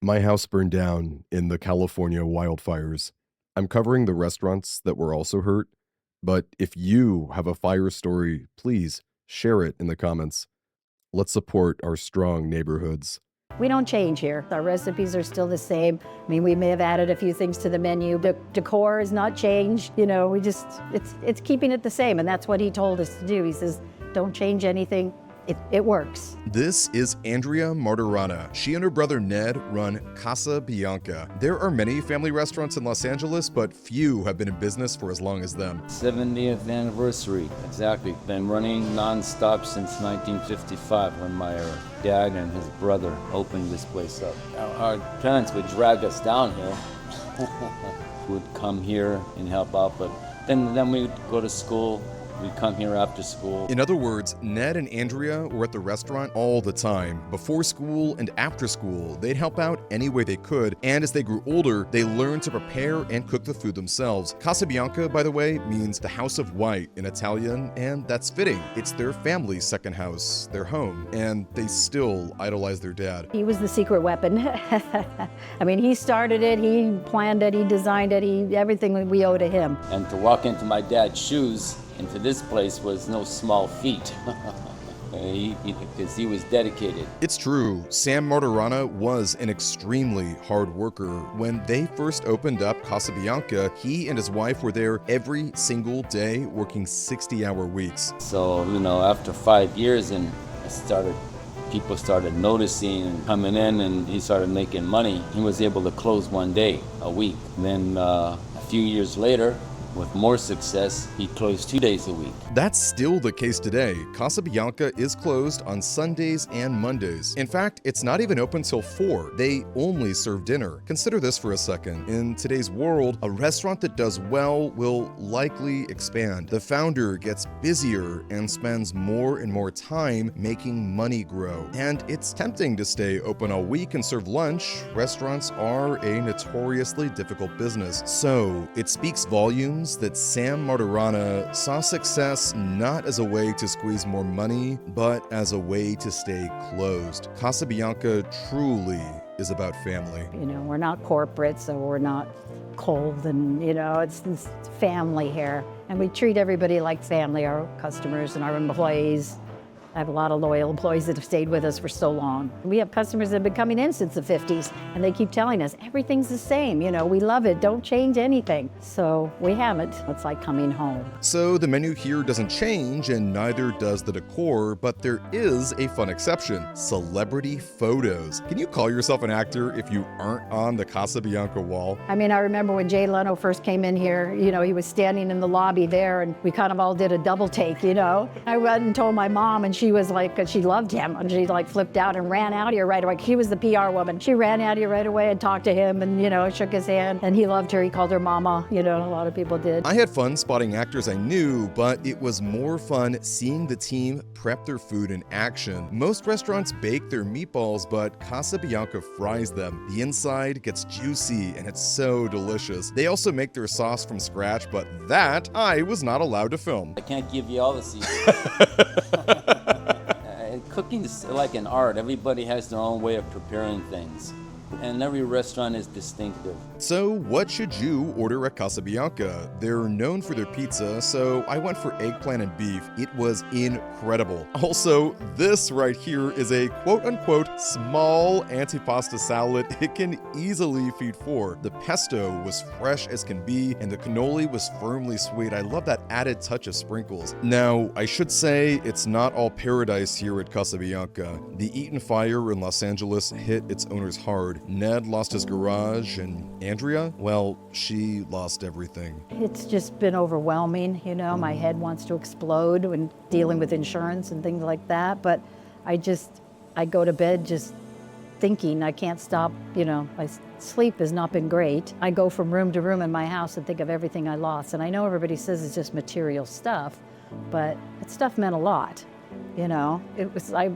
My house burned down in the California wildfires. I'm covering the restaurants that were also hurt, but if you have a fire story, please share it in the comments. Let's support our strong neighborhoods. We don't change here. Our recipes are still the same. I mean, we may have added a few things to the menu. The decor is not changed. It's keeping it the same, and that's what he told us to do. He says, don't change anything. It works. This is Andrea Martirano. She and her brother Ned run Casa Bianca. There are many family restaurants in Los Angeles, but few have been in business for as long as them. 70th anniversary, exactly. Been running non-stop since 1955 when my dad and his brother opened this place up. Our parents would drag us down here. Would come here and help out, but then we'd go to school. We'd come here after school. In other words, Ned and Andrea were at the restaurant all the time. Before school and after school, they'd help out any way they could, and as they grew older, they learned to prepare and cook the food themselves. Casa Bianca, by the way, means the house of white in Italian, and that's fitting. It's their family's second house, their home, and they still idolize their dad. He was the secret weapon. I mean, he started it, he planned it, he designed it, everything we owe to him. And to walk into my dad's shoes into this place was no small feat. Because he was dedicated. It's true, Sam Martirano was an extremely hard worker. When they first opened up Casa Bianca, he and his wife were there every single day, working 60-hour weeks. So, after 5 years, and people started noticing and coming in, and he started making money. He was able to close one day a week. Then a few years later, with more success, he closed 2 days a week. That's still the case today. Casa Bianca is closed on Sundays and Mondays. In fact, it's not even open till 4. They only serve dinner. Consider this for a second. In today's world, a restaurant that does well will likely expand. The founder gets busier and spends more and more time making money grow. And it's tempting to stay open all week and serve lunch. Restaurants are a notoriously difficult business. So it speaks volumes that Sam Martirano saw success not as a way to squeeze more money, but as a way to stay closed. Casa Bianca truly is about family. We're not corporate, so we're not cold, and it's family here. And we treat everybody like family, our customers and our employees. I have a lot of loyal employees that have stayed with us for so long. We have customers that have been coming in since the 50s, and they keep telling us, everything's the same, we love it, don't change anything. So we haven't. It's like coming home. So the menu here doesn't change, and neither does the decor, but there is a fun exception: celebrity photos. Can you call yourself an actor if you aren't on the Casa Bianca wall? I mean, I remember when Leno first came in here, he was standing in the lobby there, and we kind of all did a double take, I went and told my mom, and she was like, she loved him, and she flipped out and ran out here right away. She was the PR woman. She ran out here right away and talked to him and, shook his hand, and he loved her. He called her mama, a lot of people did. I had fun spotting actors I knew, but it was more fun seeing the team prep their food in action. Most restaurants bake their meatballs, but Casa Bianca fries them. The inside gets juicy, and it's so delicious. They also make their sauce from scratch, but that I was not allowed to film. I can't give you all the secrets. Cooking is like an art. Everybody has their own way of preparing things, and every restaurant is distinctive. So what should you order at Casa Bianca? They're known for their pizza, so I went for eggplant and beef. It was incredible. Also, this right here is a quote-unquote small antipasta salad. It can easily feed 4. The pesto was fresh as can be, and the cannoli was firmly sweet. I love that added touch of sprinkles. Now, I should say it's not all paradise here at Casa Bianca. The Eaton fire in Los Angeles hit its owners hard. Ned lost his garage, and Andrea, well, she lost everything. It's just been overwhelming, My head wants to explode when dealing with insurance and things like that, but I go to bed just thinking. I can't stop, my sleep has not been great. I go from room to room in my house and think of everything I lost, and I know everybody says it's just material stuff, but that stuff meant a lot, I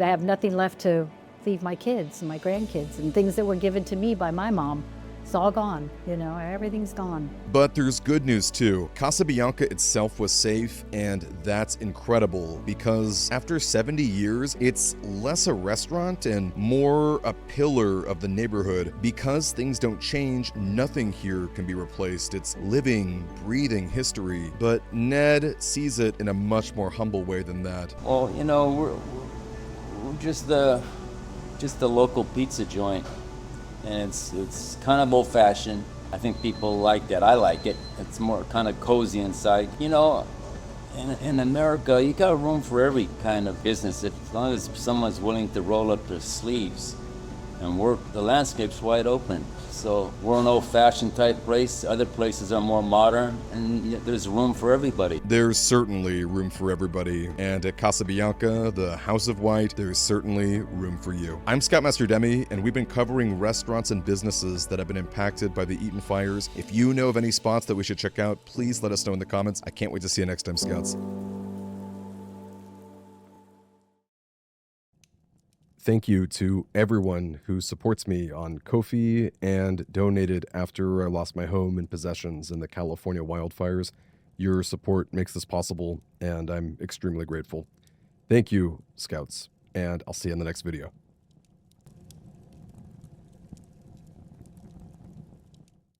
have nothing left to feed my kids and my grandkids and things that were given to me by my mom. It's all gone, you know, everything's gone. But there's good news too. Casa Bianca itself was safe, and that's incredible because after 70 years, it's less a restaurant and more a pillar of the neighborhood. Because things don't change, nothing here can be replaced. It's living, breathing history. But Ned sees it in a much more humble way than that. Well, you know, we're just the local pizza joint, and it's kind of old-fashioned. I think people like that. I like it. It's more kind of cozy inside. You know, in America, you got room for every kind of business as long as someone's willing to roll up their sleeves and work. The landscape's wide open. So we're an old-fashioned type place. Other places are more modern, and there's room for everybody. There's certainly room for everybody. And at Casa Bianca, the House of White, there's certainly room for you. I'm Scoutmaster Demi, and we've been covering restaurants and businesses that have been impacted by the Eaton fires. If you know of any spots that we should check out, please let us know in the comments. I can't wait to see you next time, Scouts. Thank you to everyone who supports me on Ko-fi and donated after I lost my home and possessions in the California wildfires. Your support makes this possible, and I'm extremely grateful. Thank you, Scouts, and I'll see you in the next video.